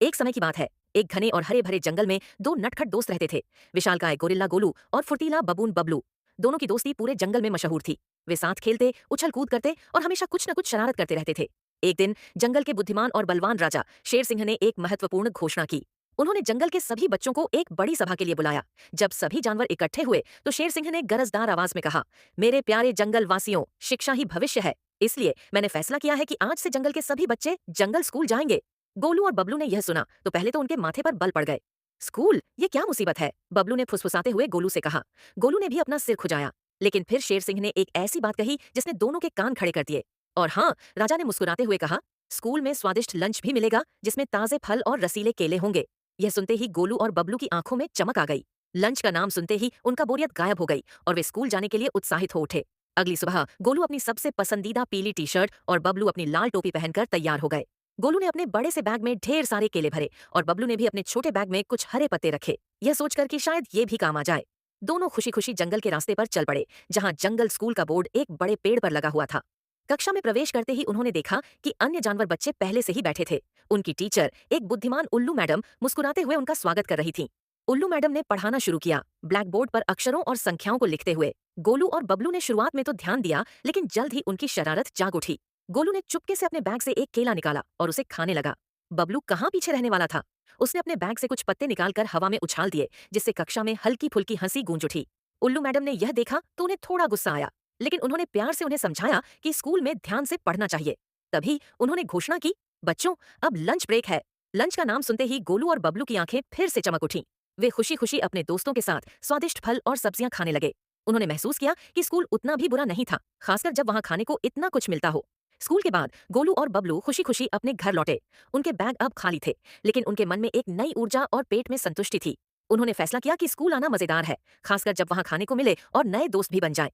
एक समय की बात है। एक घने और हरे भरे जंगल में दो नटखट दोस्त रहते थे। विशालकाय गोरिल्ला गोलू और फुर्तीला बबून बबलू। दोनों की दोस्ती पूरे जंगल में मशहूर थी। वे साथ खेलते, उछल कूद करते और हमेशा कुछ न कुछ शरारत करते रहते थे। एक दिन जंगल के बुद्धिमान और बलवान राजा शेर सिंह ने एक महत्वपूर्ण घोषणा की। उन्होंने जंगल के सभी बच्चों को एक बड़ी सभा के लिए बुलाया। जब सभी जानवर इकट्ठे हुए तो शेर सिंह ने गरजदार आवाज में कहा, मेरे प्यारे जंगल वासियों, शिक्षा ही भविष्य है। इसलिए मैंने फैसला किया है कि आज से जंगल के सभी बच्चे जंगल स्कूल जाएंगे। गोलू और बबलू ने यह सुना तो पहले तो उनके माथे पर बल पड़ गए। स्कूल, ये क्या मुसीबत है? बबलू ने फुसफुसाते हुए गोलू से कहा। गोलू ने भी अपना सिर खुजाया, लेकिन फिर शेर सिंह ने एक ऐसी बात कही जिसने दोनों के कान खड़े कर दिए। और हाँ, राजा ने मुस्कुराते हुए कहा, स्कूल में स्वादिष्ट लंच भी मिलेगा जिसमें ताजे फल और रसीले केले होंगे। यह सुनते ही गोलू और बबलू की आंखों में चमक आ गई। लंच का नाम सुनते ही उनका बोरियत गायब हो गई और वे स्कूल जाने के लिए उत्साहित हो उठे। अगली सुबह गोलू अपनी सबसे पसंदीदा पीली टी शर्ट और बबलू अपनी लाल टोपी पहनकर तैयार हो गए। गोलू ने अपने बड़े से बैग में ढेर सारे केले भरे और बबलू ने भी अपने छोटे बैग में कुछ हरे पत्ते रखे, यह सोचकर कि शायद ये भी काम आ जाए। दोनों खुशी खुशी जंगल के रास्ते पर चल पड़े, जहां जंगल स्कूल का बोर्ड एक बड़े पेड़ पर लगा हुआ था। कक्षा में प्रवेश करते ही उन्होंने देखा कि अन्य जानवर बच्चे पहले से ही बैठे थे। उनकी टीचर, एक बुद्धिमान उल्लू मैडम, मुस्कुराते हुए उनका स्वागत कर रही थीं। उल्लू मैडम ने पढ़ाना शुरू किया, ब्लैक बोर्ड पर अक्षरों और संख्याओं को लिखते हुए। गोलू और बबलू ने शुरुआत में तो ध्यान दिया, लेकिन जल्द ही उनकी शरारत जाग उठी। गोलू ने चुपके से अपने बैग से एक केला निकाला और उसे खाने लगा। बबलू कहाँ पीछे रहने वाला था। उसने अपने बैग से कुछ पत्ते निकालकर हवा में उछाल दिए, जिससे कक्षा में हल्की फुल्की हंसी गूंज उठी। उल्लू मैडम ने यह देखा तो उन्हें थोड़ा गुस्सा आया, लेकिन उन्होंने प्यार से उन्हें समझाया कि स्कूल में ध्यान से पढ़ना चाहिए। तभी उन्होंने घोषणा की, बच्चों, अब लंच ब्रेक है। लंच का नाम सुनते ही गोलू और बबलू की आंखें फिर से चमक उठी। वे खुशी खुशी अपने दोस्तों के साथ स्वादिष्ट फल और सब्जियां खाने लगे। उन्होंने महसूस किया कि स्कूल उतना भी बुरा नहीं था, खासकर जब वहां खाने को इतना कुछ मिलता हो। स्कूल के बाद गोलू और बबलू खुशी खुशी अपने घर लौटे। उनके बैग अब खाली थे, लेकिन उनके मन में एक नई ऊर्जा और पेट में संतुष्टि थी। उन्होंने फैसला किया कि स्कूल आना मजेदार है, खासकर जब वहां खाने को मिले और नए दोस्त भी बन जाएं।